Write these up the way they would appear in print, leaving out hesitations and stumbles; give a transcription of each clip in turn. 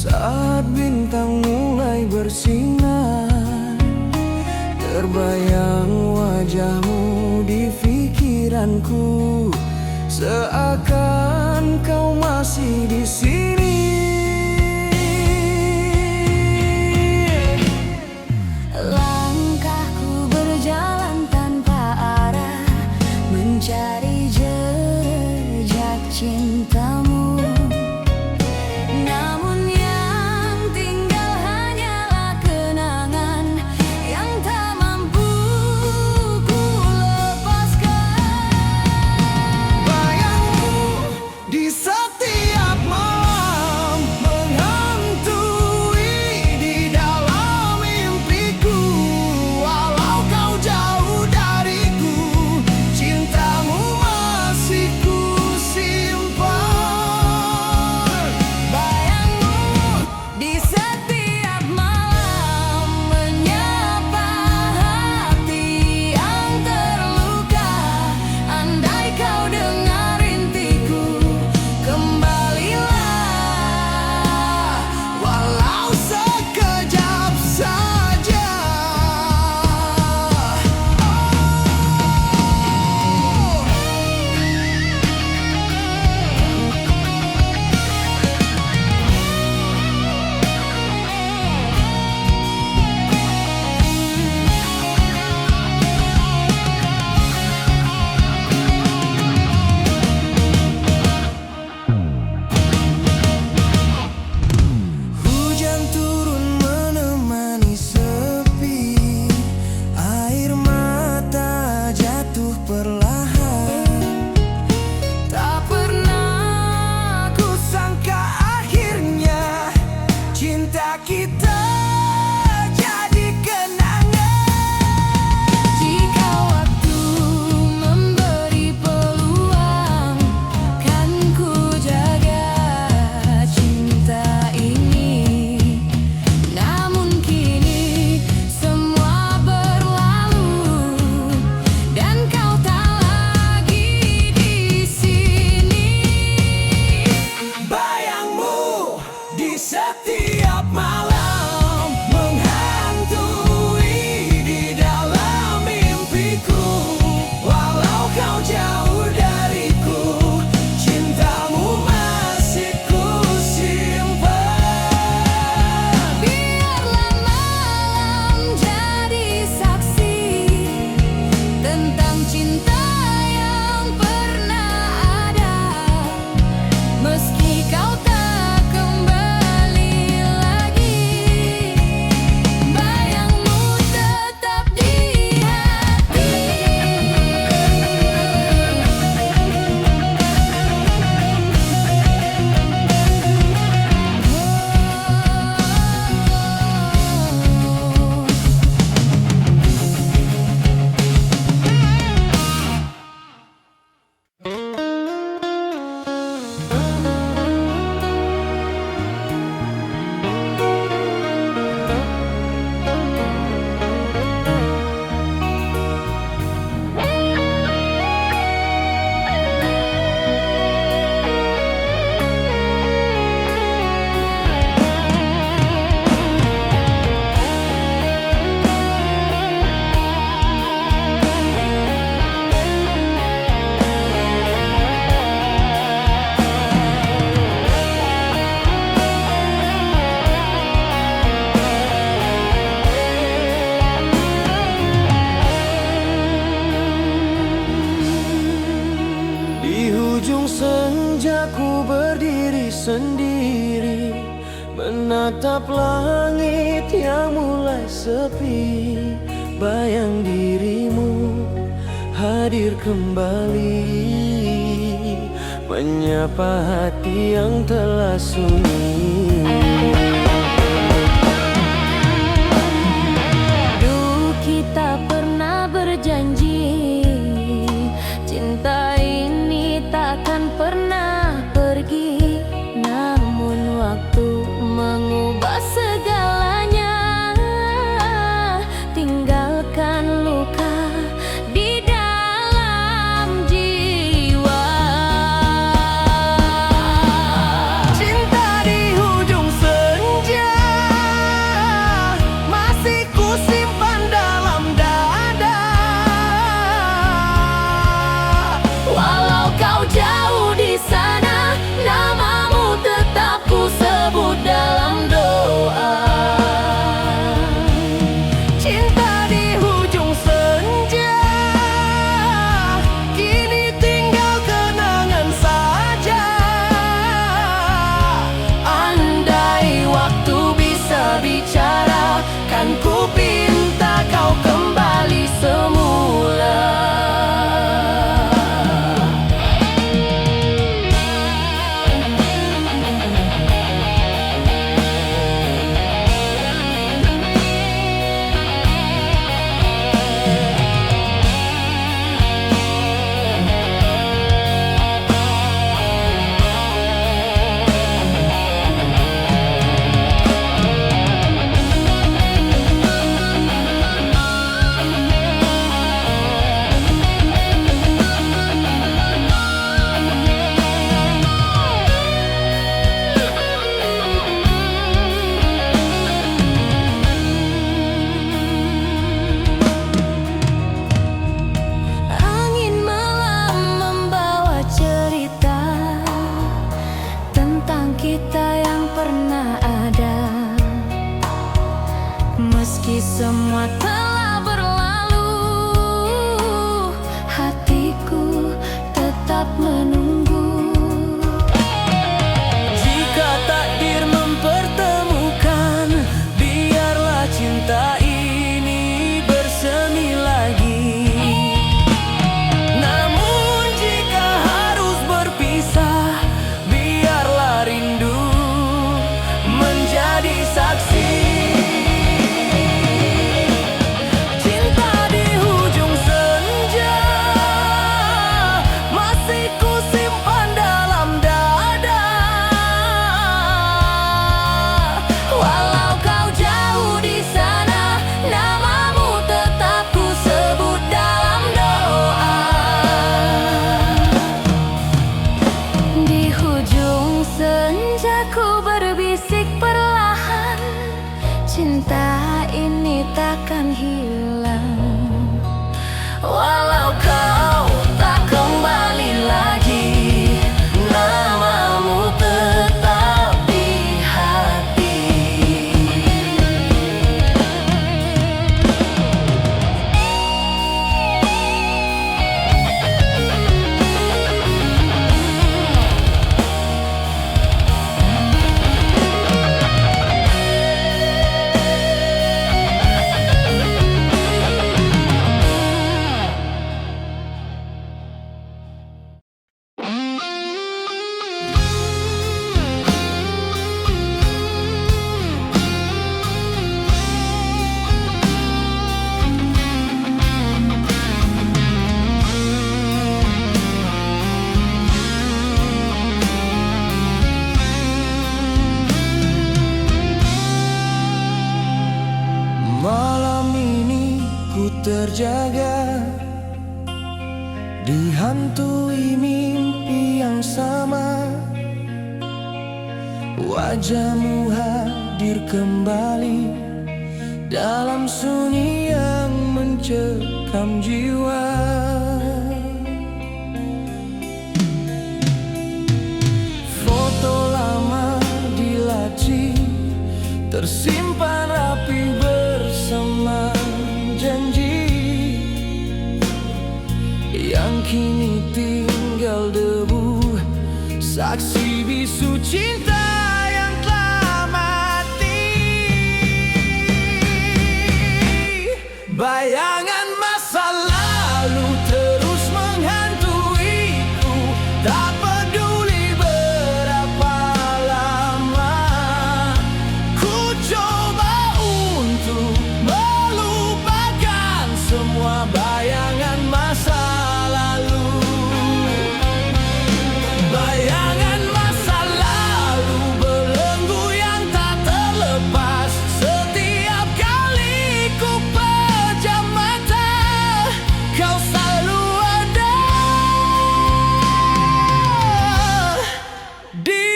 Saat bintang mulai bersinar, terbayang wajahmu di pikiranku, seakan kau masih di sini. Langkahku berjalan tanpa arah, mencari jejak cintamu. Namun yang tinggal hanyalah kenangan yang tak mampu ku lepaskan. Bayangmu di setiap malam menghantui di dalam mimpiku. Walau kau jauh dariku, cintamu masih ku simpan. Bayangmu di setiap malam menyapa hati yang terluka. Andai kau dengar rintiku, kembalilah, Walau sekejap saja. Hujan turun menemani sepi, air mata jatuh perlahan. Tak pernah ku sangka akhirnya cinta kita jadi kenangan. jika waktu memberi peluang, kan ku jaga cinta ini. Namun kini semua berlalu dan kau tak lagi di sini. Bayangmu di setiap malam menghantui di dalam mimpiku. Walau kau jauh dariku, cintamu masih ku simpan. Biarlah malam jadi saksi tentang cinta yang pernah ada. Meski kau tak kembali lagi, bayangmu tetap di hati. Di ujung senja ku berdiri sendiri, menatap langit yang mulai sepi. Bayang dirimu hadir kembali, menyapa hati yang telah sunyi. Dulu kita pernah berjanji, cinta ini takkan pernah pergi. Namun waktu mengubah segalanya, tinggalkan luka di dalam jiwa. Cinta di ujung cinta ini takkan hilang, walau kau tak kembali lagi, namamu tetap di hati. Malam ini ku terjaga, dihantui mimpi yang sama. Wajahmu hadir kembali dalam sunyi yang mencekam jiwa. Foto lama di laci tersimpan rapi bersama janji yang kini tinggal debu, saksi bisu cinta yang telah mati. Bayangan masa lalu terus menghantuiku, tak peduli berapa lama ku coba untuk melupakan semua bayangan masa lalu. Bayangan masa lalu belenggu yang tak terlepas. Setiap kali ku pejam mata, kau selalu ada di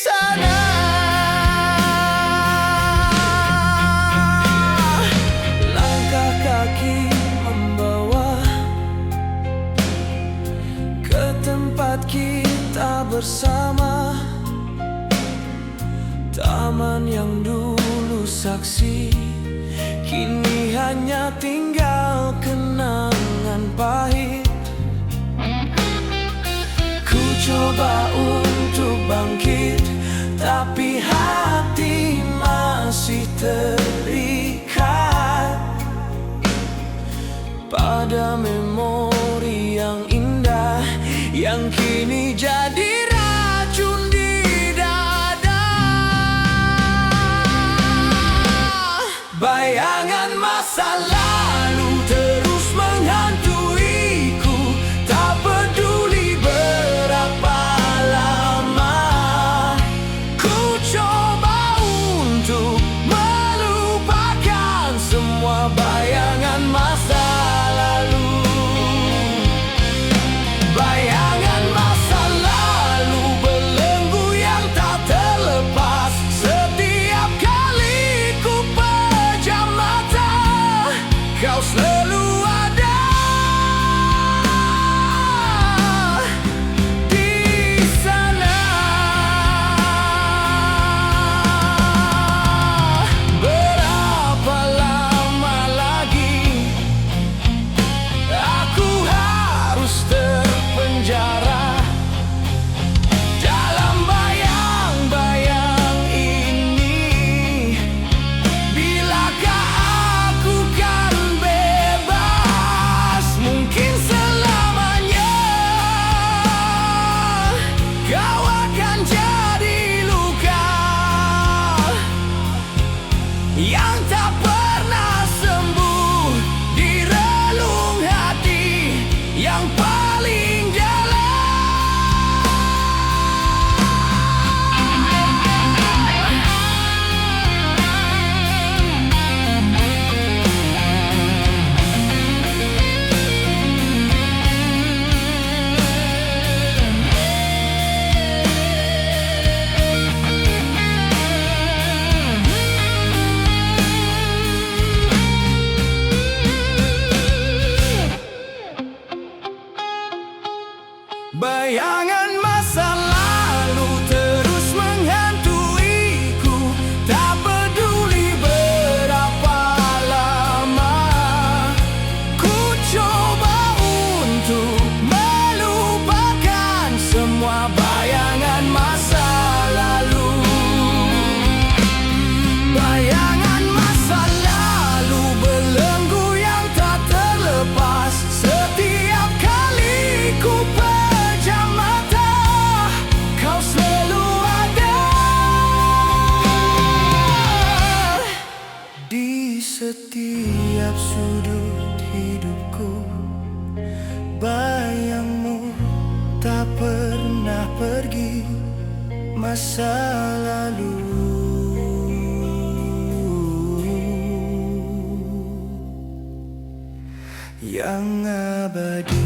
sana. Langkah kaki membawa ke tempat kita bersama, taman yang dulu saksi, kini hanya tinggal kenangan pahit. Ku coba untuk bangkit, tapi hati masih terikat pada memori yang indah, yang kini jadi racun di dada. Bayangan masa lalu terus menghantuiku, tak peduli berapa lama ku coba untuk melupakan semua bayangan masa lalu. Bayangan masa lalu belenggu yang tak terlepas. Setiap kali ku pejam mata, setiap sudut hidupku, bayangmu tak pernah pergi. Masa lalu yang abadi.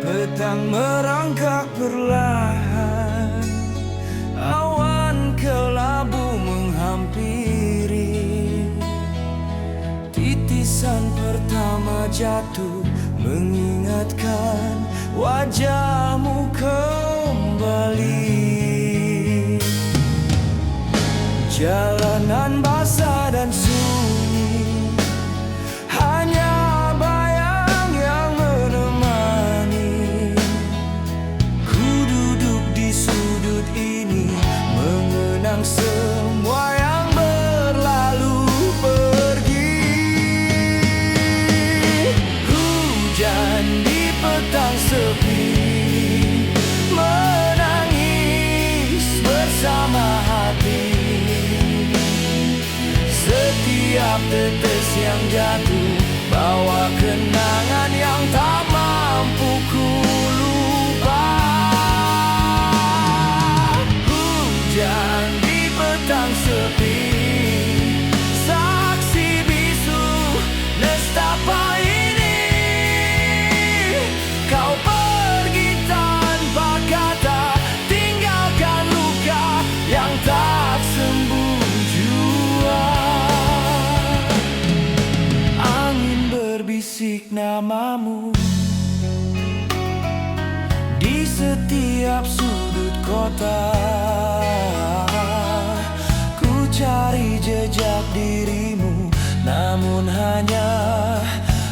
Petang merangkak perlahan, awan kelabu menghampiri. Titisan pertama jatuh mengingatkan wajahmu kembali. Jalanan basah dan sunyi, hanya bayang yang menemani. Ku duduk di sudut ini, mengenang semua yang berlalu pergi. Hujan di petang sepi, menangis bersama hati. Setiap tetes yang jatuh bawa kenangan yang tak mampu ku lupa. Hujan di petang sepi, saksi bisu nestapa ini. Kau pergi tanpa kata, tinggalkan luka yang tak sembuh jua. Berbisik namamu di setiap sudut kota. Ku cari jejak dirimu, namun hanya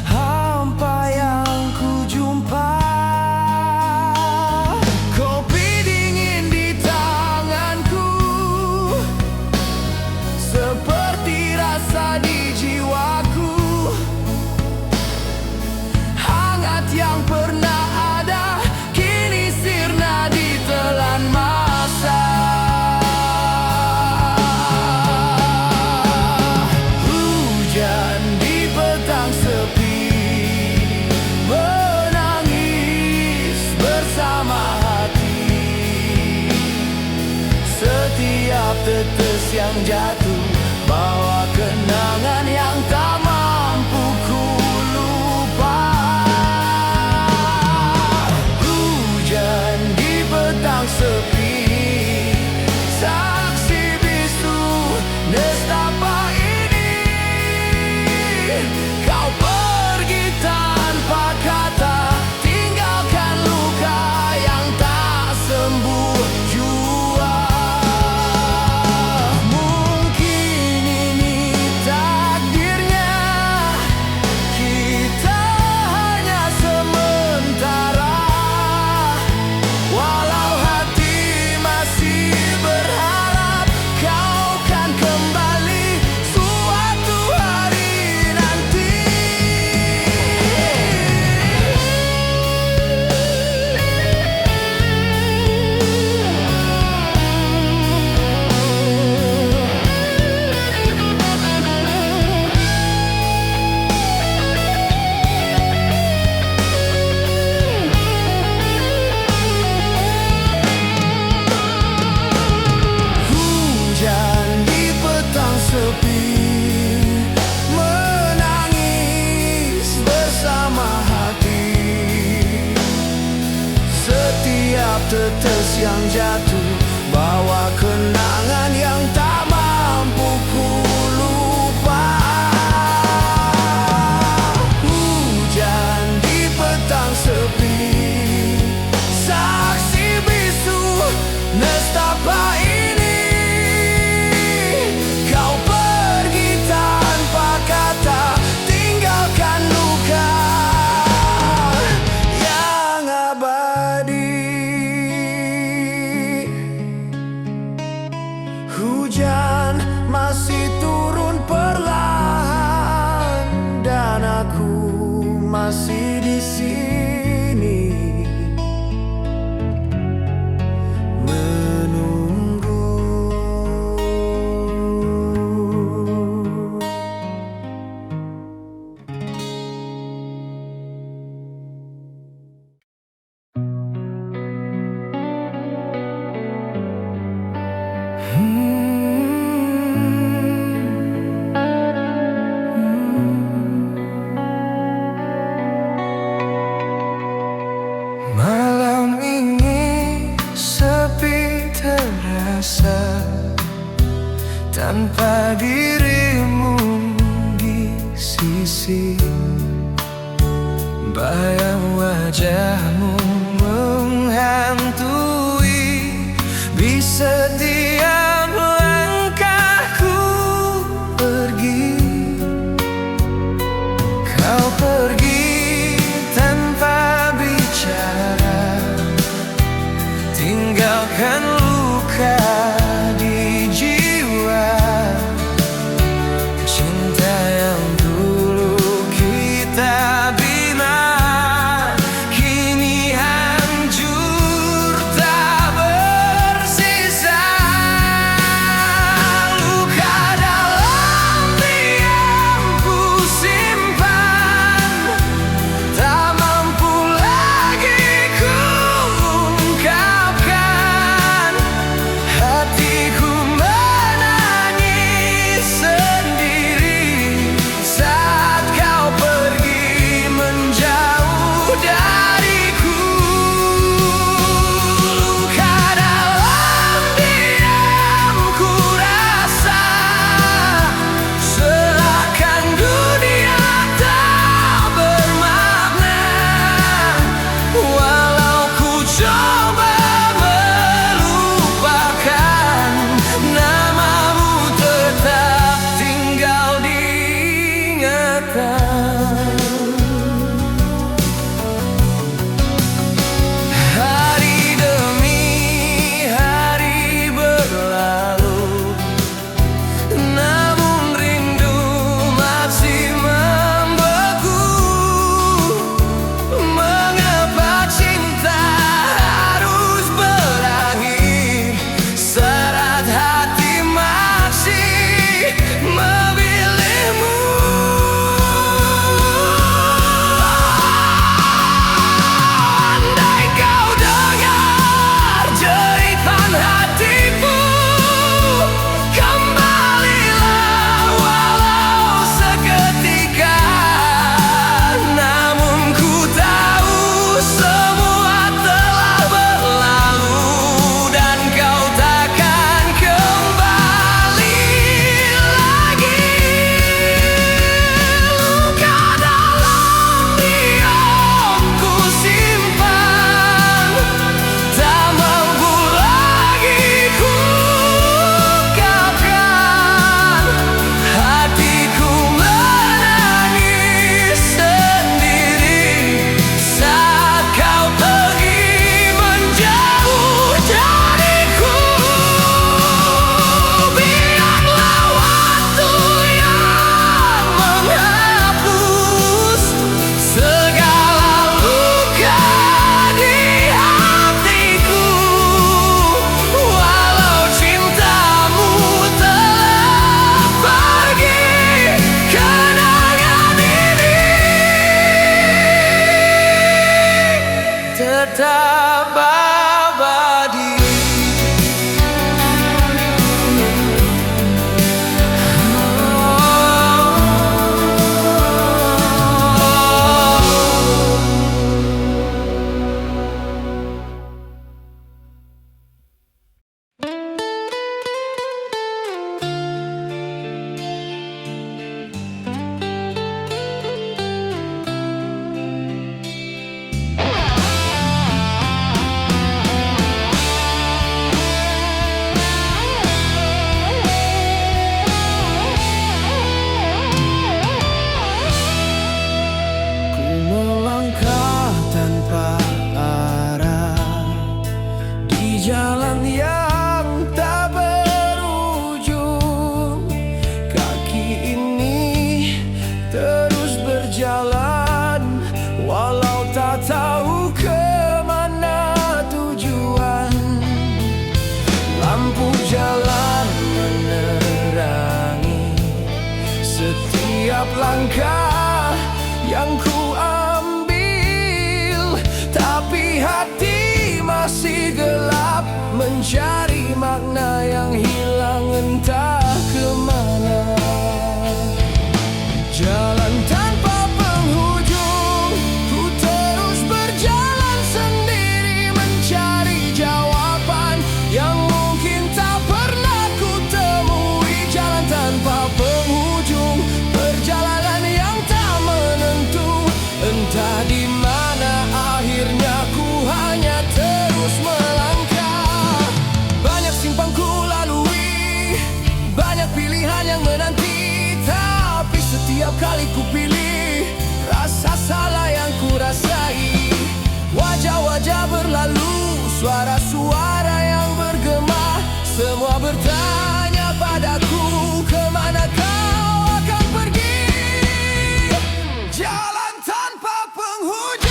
hampa yang ku jumpa. Kopi dingin di tanganku, seperti rasa di jiwaku. Yang pernah ada kini sirna ditelan masa. Hujan di petang sepi, menangis bersama hati. Setiap tetes yang jatuh bawa kenangan yang tak mampu ku lupa. Petang sepi, saksi bisu nestapa ini. Kau pergi tanpa kata, tinggalkan luka yang tak sembuh jua. Mungkin setiap tetes yang jatuh, bawa kenangan yang tak mampu ku lupa. Hujan di petang sepi, saksi bisu nestapa ini. Kau pergi tanpa kata, tinggalkan luka yang abadi. Hujan masih turun perlahan, dan aku masih di sini menunggu. Malam ini sepi terasa, tanpa dirimu di sisi. Bayang wajahmu menghantui di setiap langkahku pergi. Kau pergi tanpa bicara, tinggalkan luka di jiwa. Cinta yang dulu kita bina kini hancur tak bersisa. Luka dalam diam ku simpan, tak mampu lagi ku ungkapkan. Hatiku menangis sendiri saat kau pergi menjauh dariku. Luka dalam diam ku rasa, seakan dunia tak bermakna. Walau ku coba melupakan, namamu tetap tinggal di ingatan. Hari demi hari berlalu, namun rindu masih membeku. Mengapa cinta harus berakhir, saat hati masih memilihmu. Andai kau dengar jeritan hatiku, kembalilah walau seketika. Namun ku tahu semua telah berlalu, dan kau takkan kembali lagi. Luka dalam diam ku simpan, tak mampu lagi ku ungkapkan. Hatiku menangis sendiri saat kau pergi menjauh dariku. Biarlah waktu yang menghapus segala luka di hatiku. Walau cintamu telah pergi, kenangan ini tetap abadi. hati masih gelap, mencari makna yang hilang entah kemana. Jalan tanpa penghujung, ku terus berjalan sendiri, mencari jawaban yang mungkin tak pernah ku temui. Jalan tanpa penghujung, perjalanan yang tak menentu, entah di mana akhirnya ku hanya terus melangkah. Banyak simpang ku lalui, banyak pilihan yang menanti, tapi setiap kali ku pilih, rasa salah yang ku rasai. Wajah-wajah berlalu, suara-suara yang bergema, semua bertanya padaku, kemana kau akan pergi? Jalan tanpa penghujung,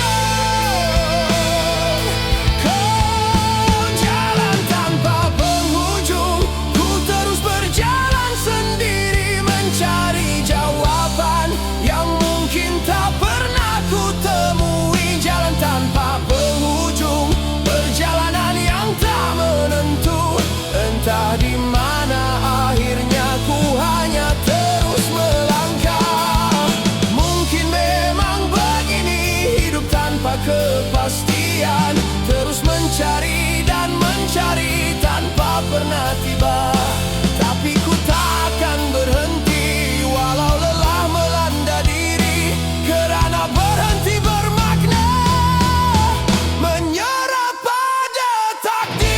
kau jalan tanpa penghujung, ku terus berjalan sendiri, mencari jawaban yang mungkin tak pernah ku temui. Jalan tanpa penghujung, perjalanan yang tak menentu, entah di mana akhirnya ku hanya terus melangkah. Mungkin memang begini hidup tanpa kepastian, terus mencari dan mencari tanpa pernah tiba. Tapi ku takkan berhenti walau lelah melanda diri, kerana berhenti bermakna menyerah pada takdir.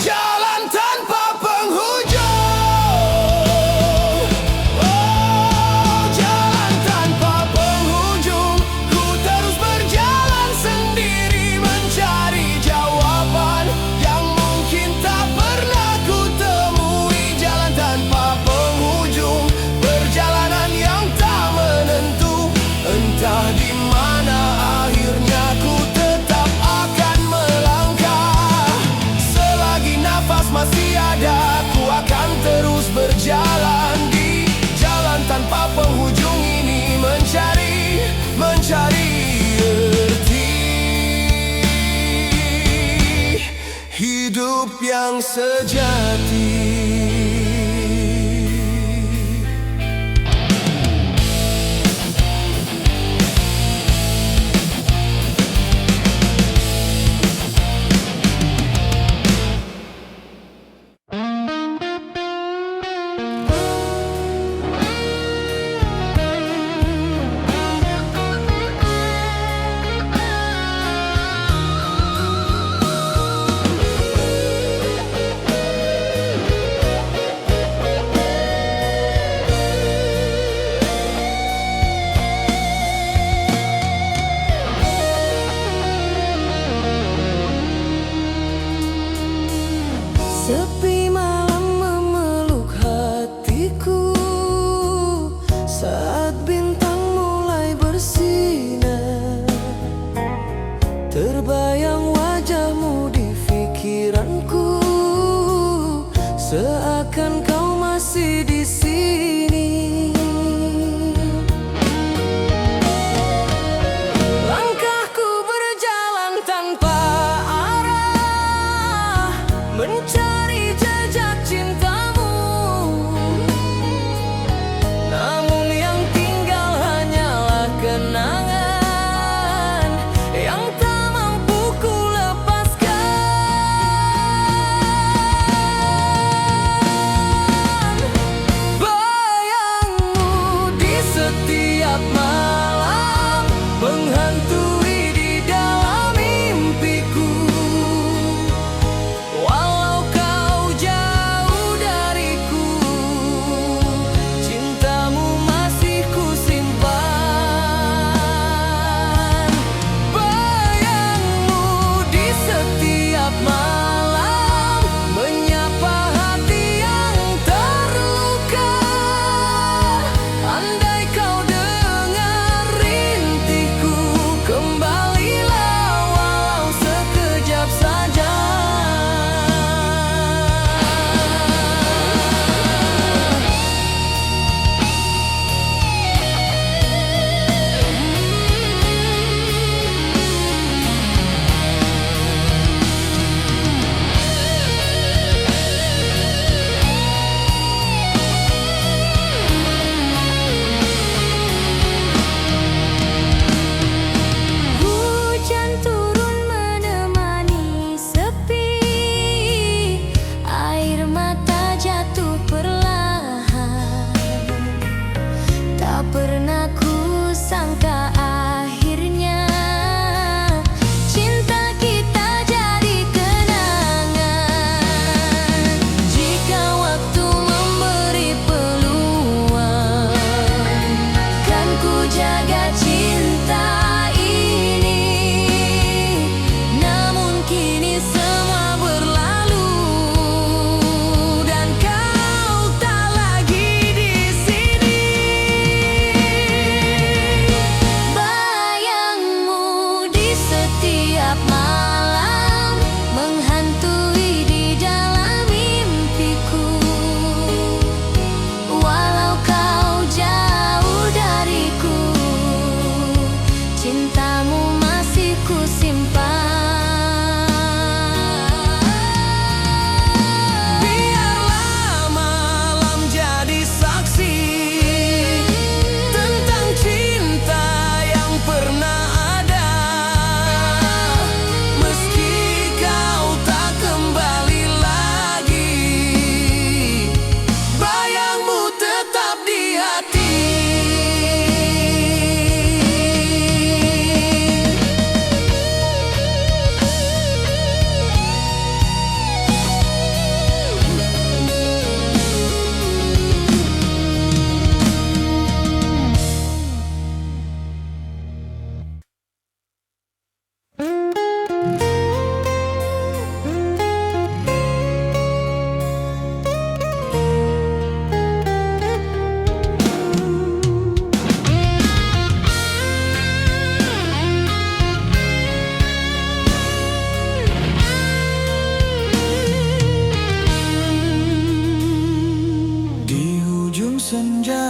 Jalan tanpa penghujung, oh jalan tanpa penghujung, ku terus berjalan sendiri, mencari jawaban yang mungkin tak pernah ku temui. Jalan tanpa penghujung, perjalanan yang tak menentu, entah di mana akhirnya ku tetap akan melangkah. Selagi nafas masih ada, ku akan terus berjalan di jalan tanpa penghujung ini, mencari erti hidup yang sejati.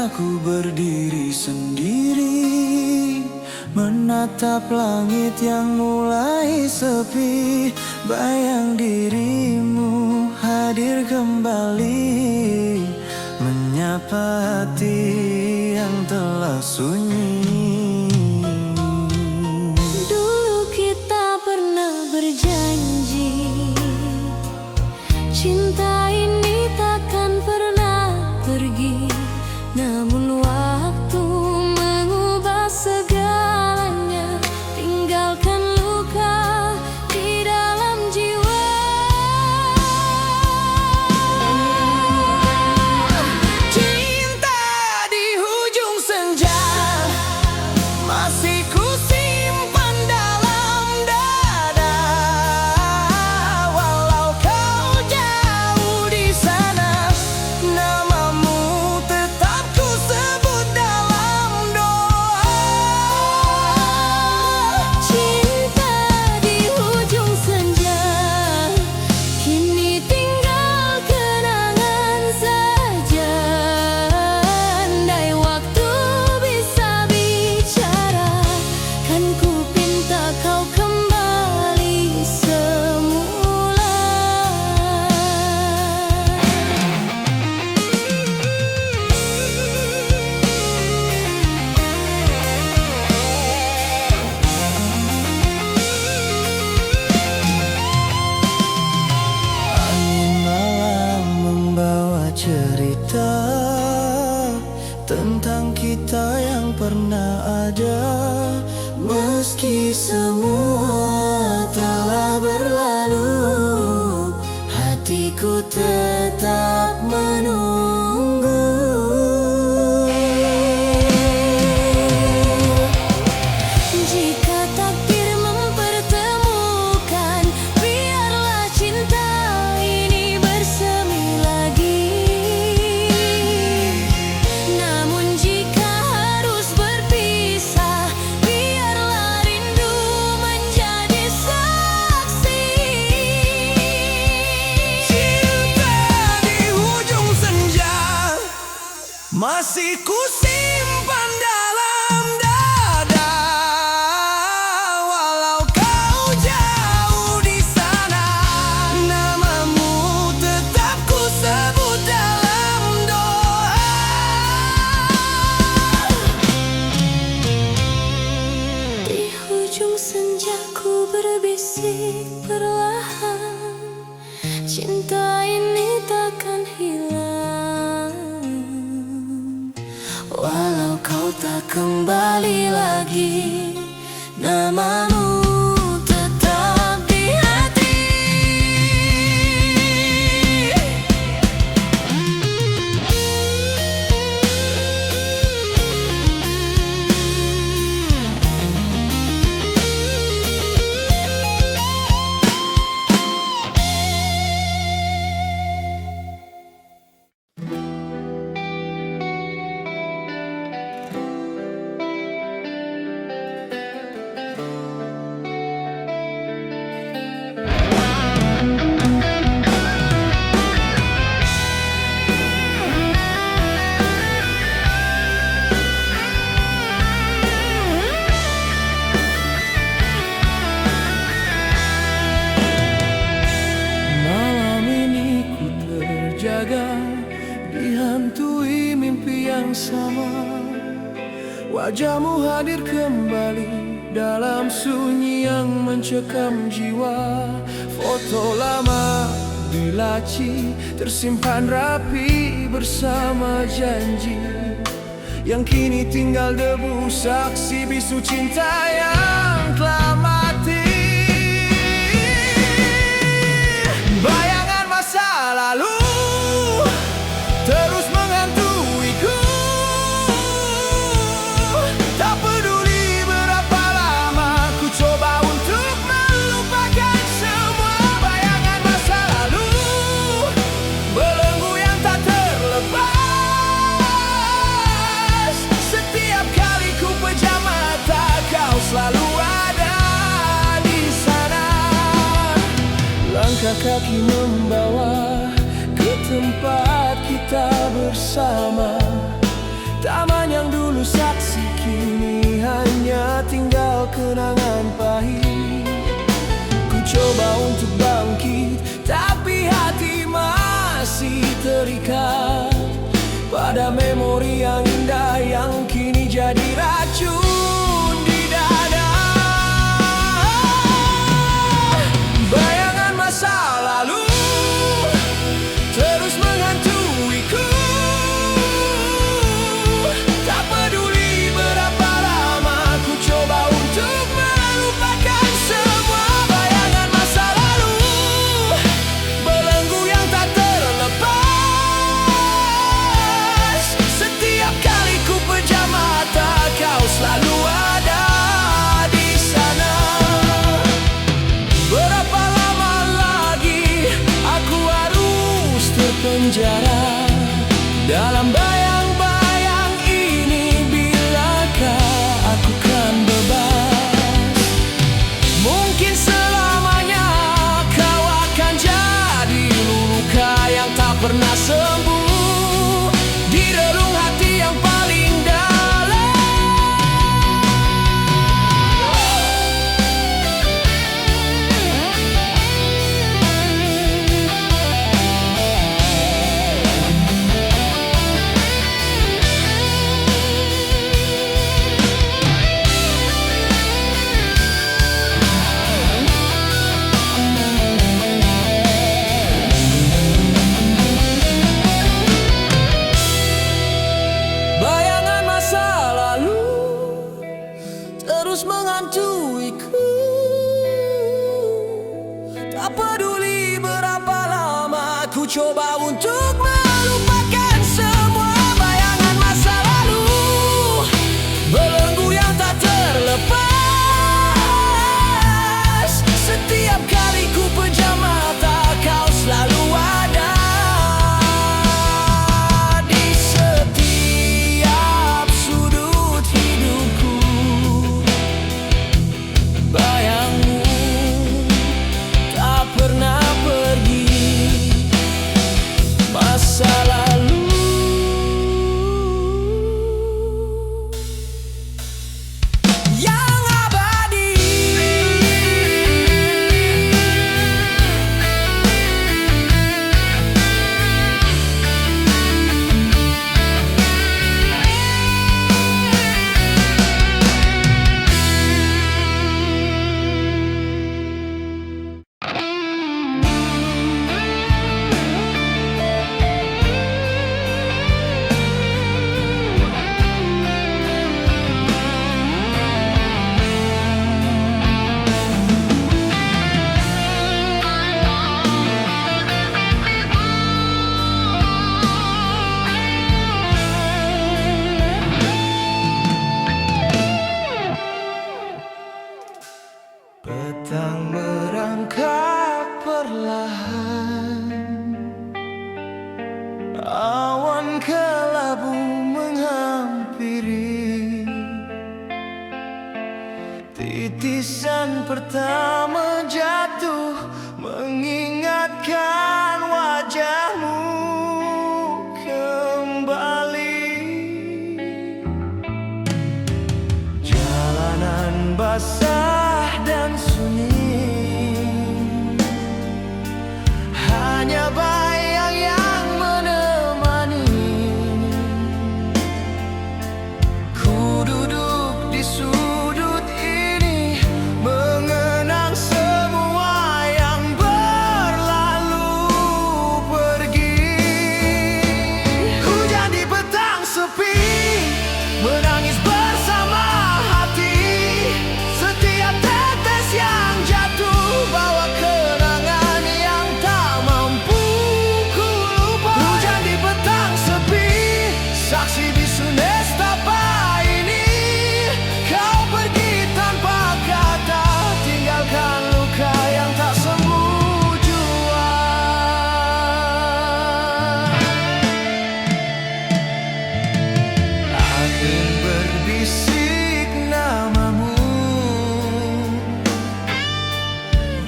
Aku berdiri sendiri, menatap langit yang mulai sepi. Bayang dirimu hadir kembali, menyapa hati yang telah sunyi. Dulu kita pernah berjanji, cinta ini takkan pernah pergi. Namun waktu mengubah segalanya, tinggalkan luka di dalam jiwa. Cinta di hujung senja masih ku simpan dalam dada. Walau kau jauh di sana, namamu tetap ku sebut dalam doa. Cinta di hujung senja, kini tinggal kenangan saja. Andai waktu bisa bicara, kan ku pinta kau kembali semula. Angin malam membawa cerita tentang kita yang pernah ada. Meski semua telah berlalu, hatiku tetap menunggu. Jika takdir mempertemukan, biarlah cinta ini bersemi lagi. Namun jika harus berpisah, biarlah rindu menjadi saksi. Cinta di hujung senja masih ku simpan dalam dada. Walau kau jauh di sana, namamu tetap ku sebut dalam doa. Di hujung senja ku berbisik perlahan, cinta ini takkan hilang. Walau kau tak kembali lagi, namamu tetap di hati. Malam ini ku terjaga, dihantui mimpi yang sama. Wajahmu hadir kembali dalam sunyi yang mencekam jiwa. Foto lama di laci tersimpan rapi bersama janji yang kini tinggal debu, saksi bisu cinta yang telah mati. Bayangan masa lalu terus menghantuiku. Tak peduli berapa lama ku coba untuk melupakan semua. Bayangan masa lalu belenggu yang tak terlepas. Setiap kali ku pejam mata, kau selalu ada di sana. Langkah kaki membawa ke tempat kita bersama. kenangan pahit. Ku coba untuk bangkit, tapi hati masih terikat pada memori yang indah yang kini jadi racun di dada. Bayangan masa lalu terus menghantuiku. Tak peduli berapa lama ku coba untuk melupakan semua bayangan masa lalu, belenggu yang tak terlepas. Setiap kali ku pejam mata, kau selalu ada di sana. Berapa lama lagi aku harus terpenjara dalam bayang-bayang ini? Bilakah aku kan bebas? Mungkin selamanya kau akan jadi luka yang tak pernah sembuh di relung hati yang paling dalam. Bayangan masa lalu terus menghantuiku. Tak peduli berapa lama ku coba untuk melupakan semua bayangan masa lalu, belenggu yang tak terlepas. Setiap kali ku pejam mata, kau selalu ada di setiap sudut hidupku. Bayangmu tak pernah pergi, masa lalu yang abadi. Petang merangkak perlahan, awan kelabu menghampiri. Titisan pertama jatuh mengingatkan wajahmu kembali. Jalanan basah dan sunyi, hanya bayang yang menemani. Ku duduk di sudut ini, mengenang semua yang berlalu pergi. Hujan di petang sepi, menangis bersama hati. Setiap tetes yang jatuh bawa kenangan yang tak mampu ku lupa. Hujan di petang sepi, saksi bisu nestapa ini. Kau pergi tanpa kata, tinggalkan luka yang tak sembuh jua. Angin berbisik namamu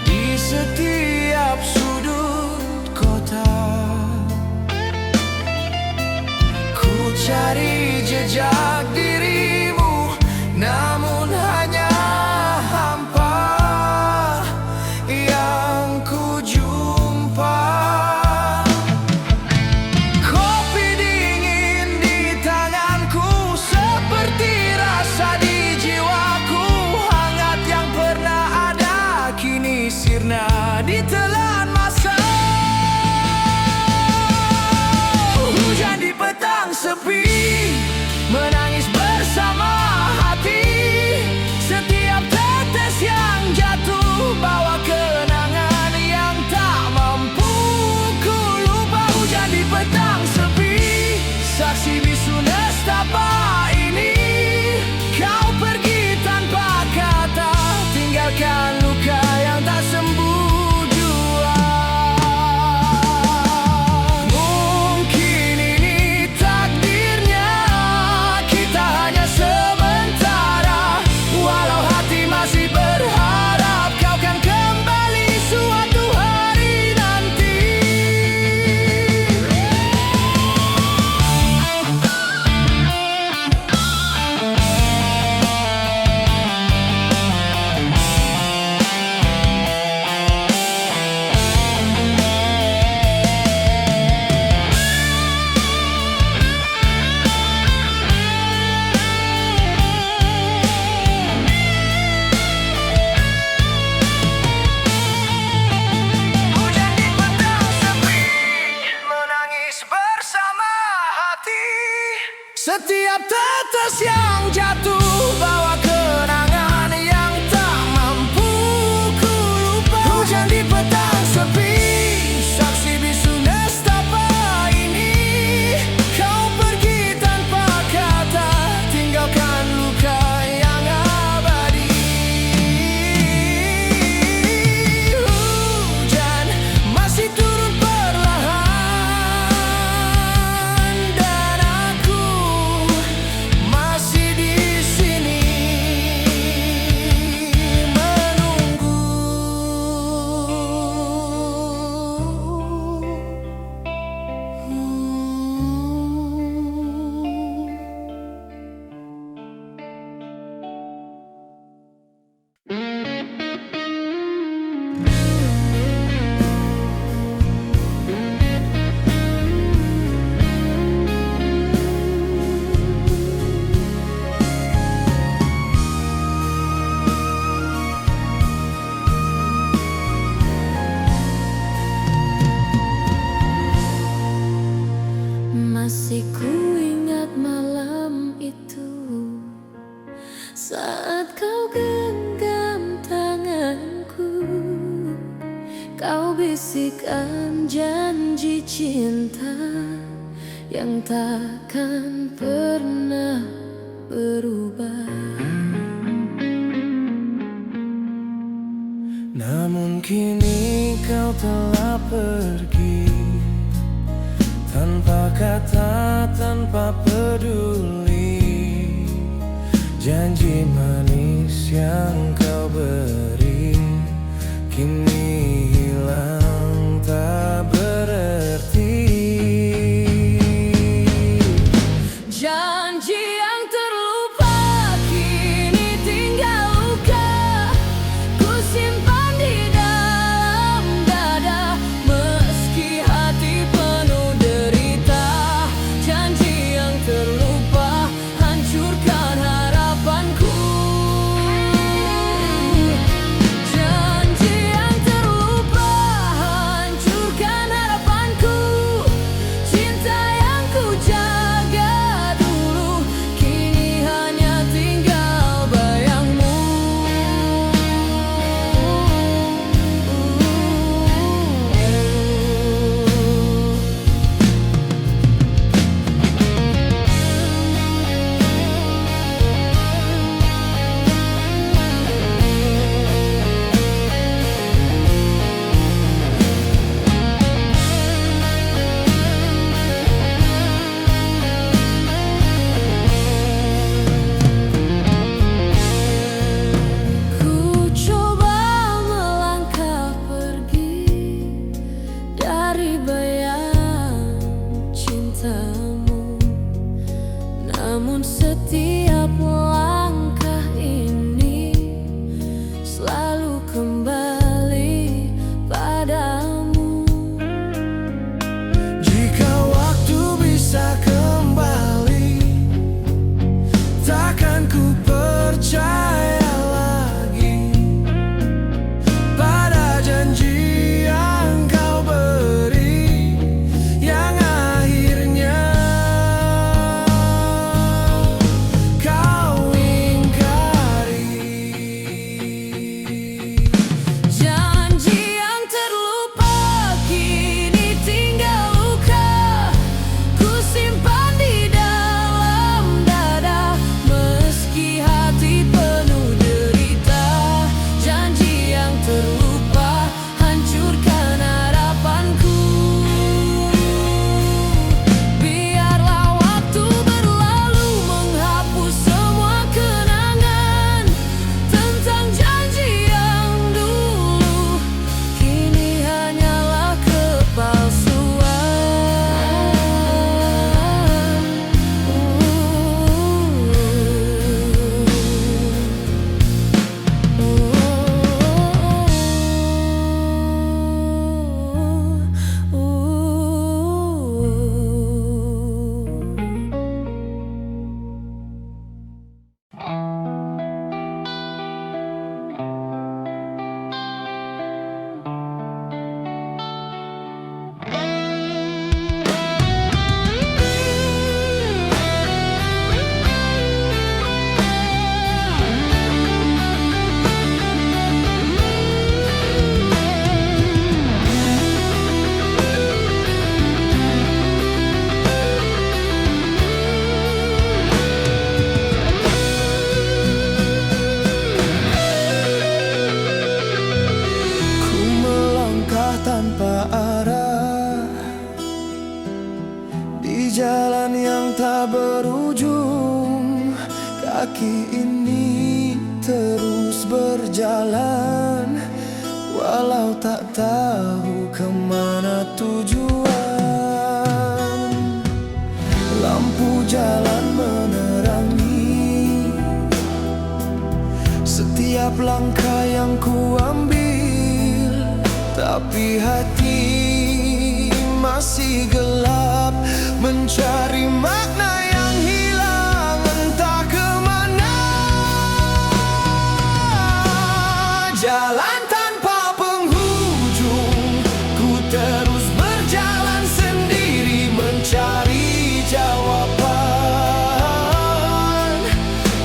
di setiap sudut kota. Ku cari jejak dirimu, namun hanya Setiap tetes yang jatuh bawa kenangan yang tak mampu ku lupa. Hujan di petang sepi, saksi bisu nestapa ini. Kau pergi tanpa kata, tinggalkan luka yang abadi. Hujan masih turun perlahan, dan aku masih di sini menunggu. Masih ku ingat malam itu, saat kau genggam tanganku. Kau bisikkan janji cinta yang takkan pernah berubah. Namun kini kau telah pergi, tanpa kata, tanpa peduli. Janji manis yang kau beri kini hilang tak berarti. Janji yang terlupa kini tinggal luka, ku simpan di dalam dada meski hati penuh derita. Janji yang terlupa hancurkan harapanku. Janji yang terlupa hancurkan harapanku. Cinta yang ku jaga dulu kini hanya tinggal bayangmu. Ku coba melangkah pergi dari bayang cintamu, namun setiap langkah ini selalu kembali padamu. Jika waktu bisa kembali, takkan ku percaya lagi pada janji yang kau beri, yang akhirnya yang tak berujung. Kaki ini terus berjalan, walau tak tahu kemana tujuan. Lampu jalan menerangi setiap langkah yang ku ambil, tapi hati masih gelap, mencari makna yang hilang entah kemana. Jalan tanpa penghujung, ku terus berjalan sendiri mencari jawaban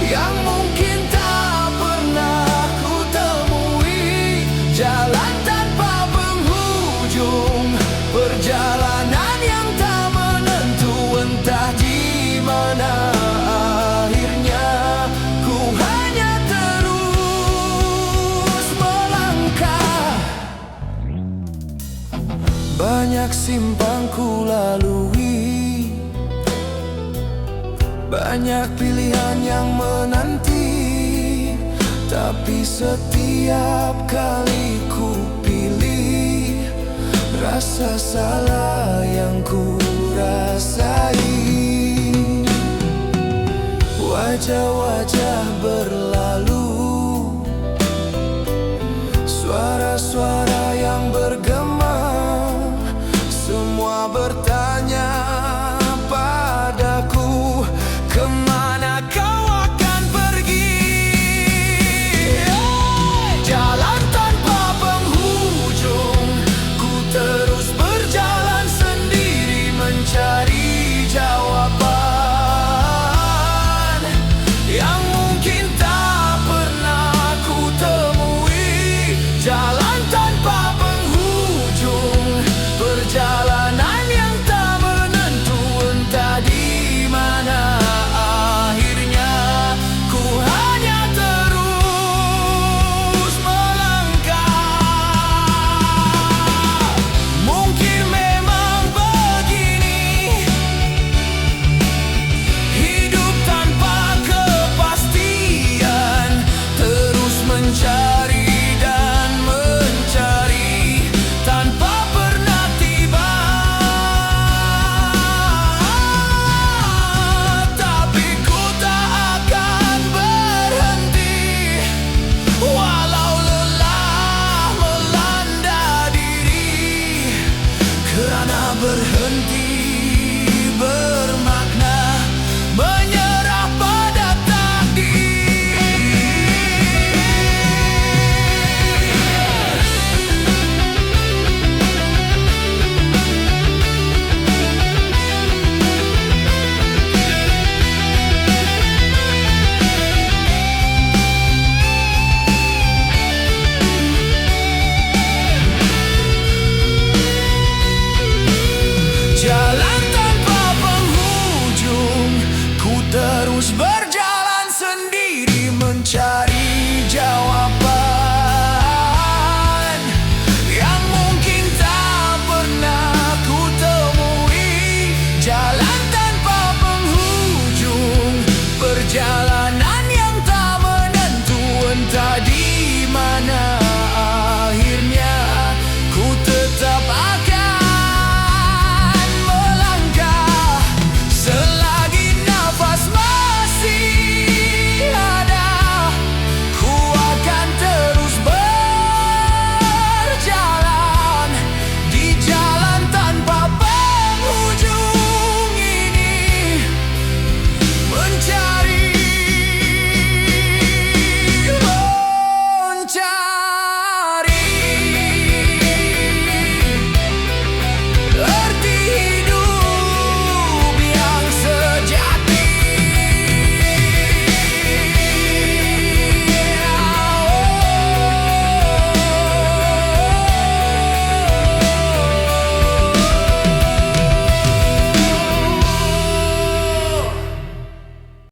yang mungkin tak pernah ku temui. Jalan tanpa penghujung, perjalanan yang tak menentu, entah di mana akhirnya. Ku hanya terus melangkah. Banyak simpang ku lalui, banyak pilihan yang menanti, tapi setiap kali ku pilih, rasa salah yang ku rasai. Wajah-wajah